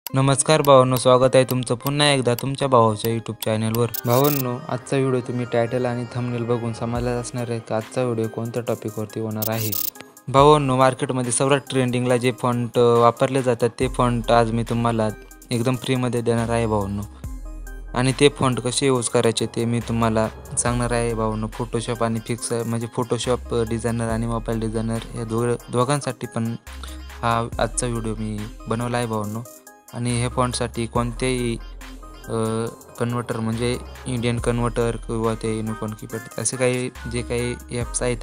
नमस्कार भावांनो, स्वागत आहे तुमचं पुन्हा एकदा तुमच्या भावाच्या यूट्यूब चॅनलवर. भावांनो, आजचा व्हिडिओ तुम्ही टायटल आणि थंबनेल बघून समजलाच असणार आहे की आजचा व्हिडिओ कोणत्या टॉपिकवरती होणार आहे. भावांनो, मार्केटमध्ये सर्वात ट्रेंडिंगला जे फॉन्ट वापरले जातात ते फॉन्ट आज मी तुम्हाला एकदम फ्रीमध्ये देणार आहे भावांनो. आणि ते फॉन्ट कसे यूज करायचे ते मी तुम्हाला सांगणार आहे भावांनो. फोटोशॉप आणि फिक्स म्हणजे फोटोशॉप डिझायनर आणि मोबाईल डिझायनर या दोघांसाठी पण हा आजचा व्हिडिओ मी बनवला आहे भावांनो. आणि हे फॉन्टसाठी कोणतेही कन्व्हर्टर म्हणजे इंडियन कन्व्हर्टर किंवा ते युनिकॉर्न कीपॅड असे काही ॲप्स आहेत,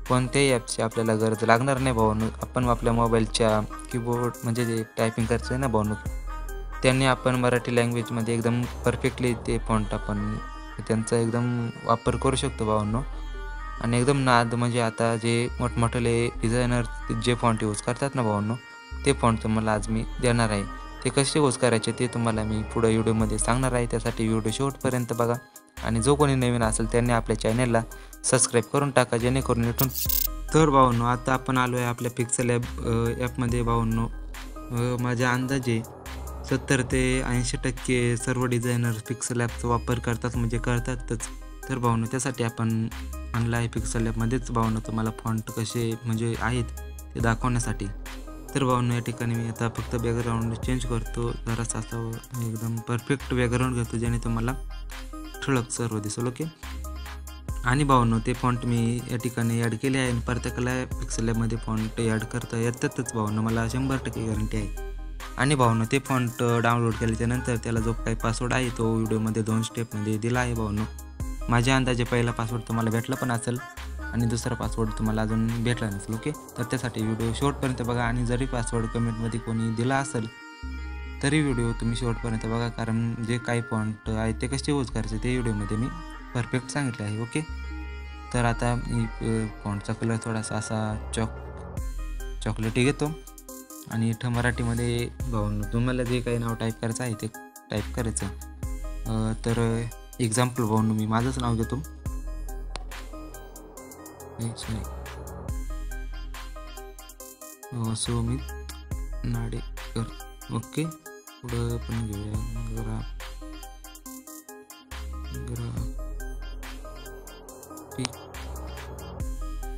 कोणत्याही ॲप्सची आपल्याला गरज लागणार नाही भावांनो. आपण आपल्या मोबाईलच्या कीबोर्ड म्हणजे जे टायपिंग करायचं आहे ना भावांनो, त्यांनी आपण मराठी लँग्वेजमध्ये एकदम परफेक्टली ते फॉन्ट आपण त्यांचा एकदम वापर करू शकतो भावांनो. आणि एकदम नाद म्हणजे आता जे मोठमोठे डिझायनर जे फॉन्ट यूज करतात ना भावांनो, ते फॉन्ट तुम्हाला आज मी देणार आहे. ते कसे यूज करायचे ते तुम्हाला मी पुढे व्हिडिओमध्ये सांगणार आहे. त्यासाठी व्हिडिओ शेवटपर्यंत बघा. आणि जो कोणी नवीन असेल त्यांनी आपल्या चॅनलला सबस्क्राईब करून टाका, जेणेकरून इथून. तर भावांनो, आता आपण आलो आहे आपल्या पिक्सेल ॲपमध्ये भावांनो. माझ्या अंदाजे 70 ते 80% सर्व डिझायनर पिक्सेल ॲपचा वापर करतात म्हणजे करतातच. तर भावांनो, त्यासाठी आपण आणलं आहे पिक्सेल ॲपमध्येच भावांनो तुम्हाला फॉन्ट कसे म्हणजे आहेत ते दाखवण्यासाठी. तर भावांनो, या ठिकाणी मी आता फक्त बॅकग्राऊंड चेंज करतो, जरासा असं एकदम परफेक्ट बॅकग्राऊंड घेतो ज्याने तुम्हाला ठळक सर्व दिसेल. ओके. आणि भावांनो, ते फॉन्ट मी या ठिकाणी ॲड केले आहे. प्रत्येकाला पिक्सेल ॲपमध्ये फॉन्ट ॲड करता येतातच भावांनो, मला 100% गॅरंटी आहे. आणि भावांनो, ते फॉन्ट डाउनलोड केल्याच्यानंतर त्याला जो काही पासवर्ड आहे तो व्हिडिओमध्ये 2 स्टेपमध्ये दिला आहे भावांनो. माझ्या अंदाजे पहिला पासवर्ड तुम्हाला भेटला पण असेल आणि दुसरा पासवर्ड तुम्हाला अजून भेटला नसेल. ओके. तर त्यासाठी व्हिडिओ शेवटपर्यंत बघा. आणि जरी पासवर्ड कमेंटमध्ये कोणी दिला असेल तरी व्हिडिओ तुम्ही शेवटपर्यंत बघा, कारण जे काही फॉन्ट आहे ते कसे यूज करायचे ते व्हिडिओमध्ये मी परफेक्ट सांगितले आहे. ओके. तर आता मी फॉन्टचा कलर थोडासा असा चॉकलेटी घेतो आणि इथं मराठीमध्ये भावांनो तुम्हाला जे काही नाव टाईप करायचं आहे ते टाईप करायचं. तर एक्झाम्पल भावांनो मी माझंच नाव घेतो. सुमित नाडेकर. ओके. पुढं पण घेऊया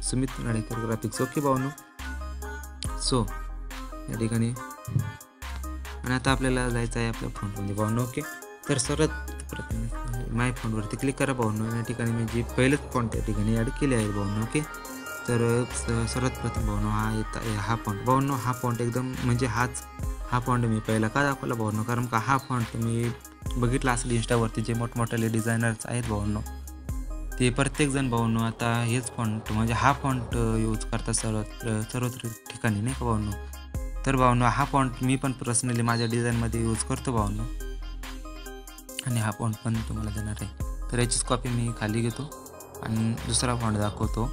सुमित नाडेकर ग्राफिक्स. ओके भावांनो. सो या ठिकाणी आणि आता आपल्याला जायचं आहे आपल्या फोनमध्ये भावांनो. ओके. तर सर्वात प्रथम माय फोनवरती क्लिक करा भावांनो. या ठिकाणी मी जे पहिलेच फॉन्ट या ठिकाणी ॲड केले आहे भावांनो. ओके. तर सर्वात प्रथम भावांनो हा फॉन्ट भावांनो, हा फॉन्ट एकदम म्हणजे हा फॉन्ट मी पहिला का दाखवला भावांनो, कारण का हा फॉन्ट तुम्ही बघितला असेल इंस्टावरती जे मोठमोठे डिझायनर्स आहेत भावांनो, ते प्रत्येकजण भावांनो आता हेच फॉन्ट म्हणजे हा फॉन्ट यूज करतात सर्वत्र ठिकाणी नाही का भावांनो. तर भावांनो, हा फॉन्ट मी पण पर्सनली माझ्या डिझाईनमध्ये यूज करतो भावांनो. आणि हा फॉन्ट पण तुम्हाला देणार आहे. तर याचीच कॉपी मी खाली घेतो आणि दुसरा फॉन्ट दाखवतो.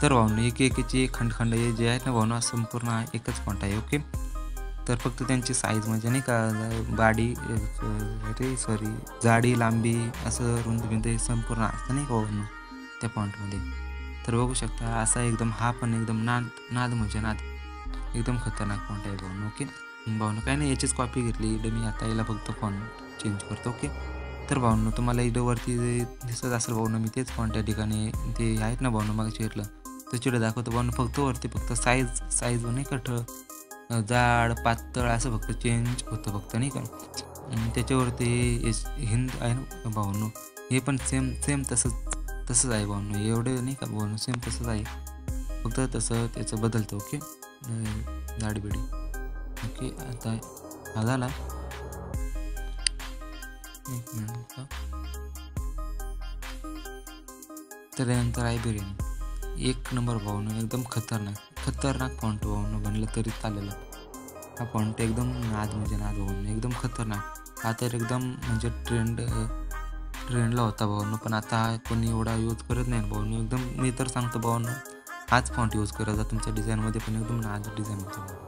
तर भावांनो, एकेची खंड जे आहेत ना भावांनो, संपूर्ण एकच फॉन्ट आहे. ओके. तर फक्त त्यांची साईज म्हणजे नाही का जाडी लांबी असं रुंद संपूर्ण असतं नाही का भावांनो त्या फॉन्टमध्ये. तर बघू शकता असा एकदम हा पण एकदम नाद एकदम खतरनाक फॉन्ट आहे भावांनो. ओके भावांनो, काय नाही याचीच कॉपी घेतली इकडे मी. आता याला फक्त फॉन्ट चेंज करतो. ओके. तर भावांनो, तुम्हाला इकडे वरती दिसत असेल भावांनो, मी तेच फॉन्ट या ठिकाणी ते आहेत ना भावांनो मागे घेतलं तर चिडे दाखवतो भावांनो. फक्त वरती फक्त साईज नाही का जाड पातळ असं फक्त चेंज होतं फक्त नाही का. त्याच्यावरती हिंद आहे ना भावांनो, हे पण सेम तसंच आहे भावांनो. एवढे नाही का भावांनो, सेम तसंच आहे, फक्त तसं त्याचं बदलतं. ओके. जाडबिडी. ओके. आता हा झाला. एक मिनिट. तर त्यानंतर आयबेरियन. एक नंबर भावांनो, एकदम खतरनाक फॉन्ट भावांनो बनलं तरी चालेल. हा फॉन्ट एकदम नाद भावांनो, एकदम खतरनाक. हा तर एकदम म्हणजे ट्रेंडला होता भावांनो, पण आता कोणी एवढा यूज करत नाही भावांनो. एकदम मी तर सांगतो भावांनो, हाच फॉन्ट यूज करायचा तुमच्या डिझाईनमध्ये पण एकदम नाद डिझाईन होतं.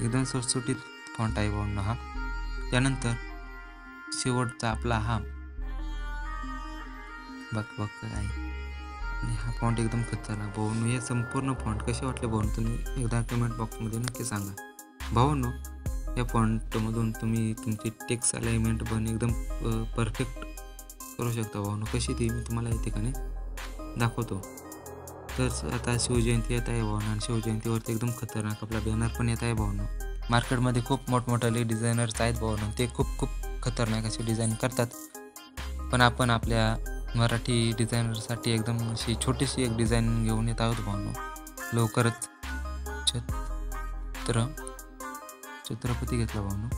एकदम सुटसुटीत फॉन्ट आहे भावांनो हा. त्यानंतर शेवटचा आपला हा बघ आहे आणि हा फॉन्ट एकदम खतरनाक भाऊंनो. हे संपूर्ण फॉन्ट कसे वाटले भाऊंनो तुम्ही एकदा कमेंट बॉक्समध्ये नक्की सांगा भाऊंनो. या फॉन्टमधून तुम्ही तुमची टेक्स्ट अलाइनमेंट पण एकदम परफेक्ट करू शकता भाऊंनो. कशी ती मी तुम्हाला या ठिकाणी दाखवतो. तर आता शिवजयंती येत आहे भाऊंनो आणि शिवजयंतीवरती एकदम खतरनाक आपला बॅनर पण येत आहे भाऊंनो. मार्केटमध्ये खूप मोठमोठाले डिझायनर्स आहेत भाऊंनो. ते खूप खतरनाक असे डिझाईन करतात. पण आपण आपल्या मराठी डिझायनरसाठी एकदम अशी छोटीशी एक डिझाईन घेऊन येत आहोत भाऊंनो. लवकरच छत्रपती घेतला भाऊंनो.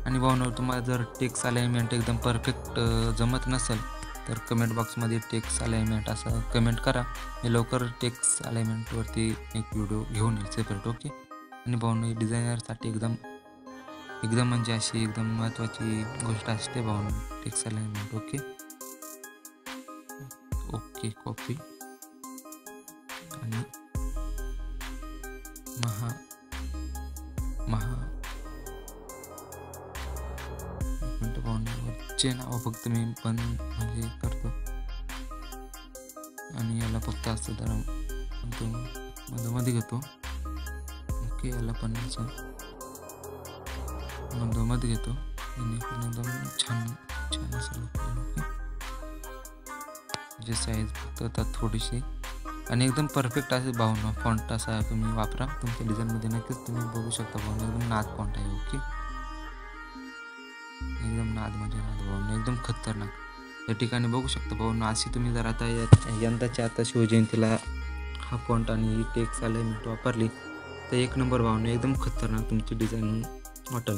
आणि भाऊंनो तुम्हाला जर टेक्स्ट अलाइनमेंट एकदम परफेक्ट जमत नसेल तर कमेंट बॉक्समध्ये टेक्स्ट अलाइनमेंट असं कमेंट करा. मी लवकर टेक्स्ट अलाइनमेंटवरती एक व्हिडिओ घेऊन येईल सेपरेट. ओके. आणि भाऊंनो डिझायनरसाठी एकदम म्हणजे अशी एकदम महत्त्वाची गोष्ट असते भाऊंनो टेक्स्ट अलाइनमेंट. ओके कॉपी आणि महा भाऊंचे नाव फक्त मी पण म्हणजे करतो आणि याला फक्त असं जरा मध्ये घेतो. ओके. याला पण मध्ये घेतो आणि एकदम छान असं. ओके. जे साईज फक्त आता थोडीशी आणि एकदम परफेक्ट असे भाऊंनो फॉन्ट असा तुम्ही वापरा तुमच्या डिझाईनमध्ये. नक्कीच तुम्ही बघू शकता भाऊंनो एकदम नाद फॉन्ट आहे. ओके. एकदम नाद भाऊंनो एकदम खतरनाक या ठिकाणी बघू शकता भाऊंनो. अशी तुम्ही जर आता यंदाच्या शिवजयंतीला हा फॉन्ट आणि टेक्स्ट अलाइनमेंट वापरली तर एक नंबर भाऊंनो एकदम खतरनाक तुमची डिझाईन वाटेल.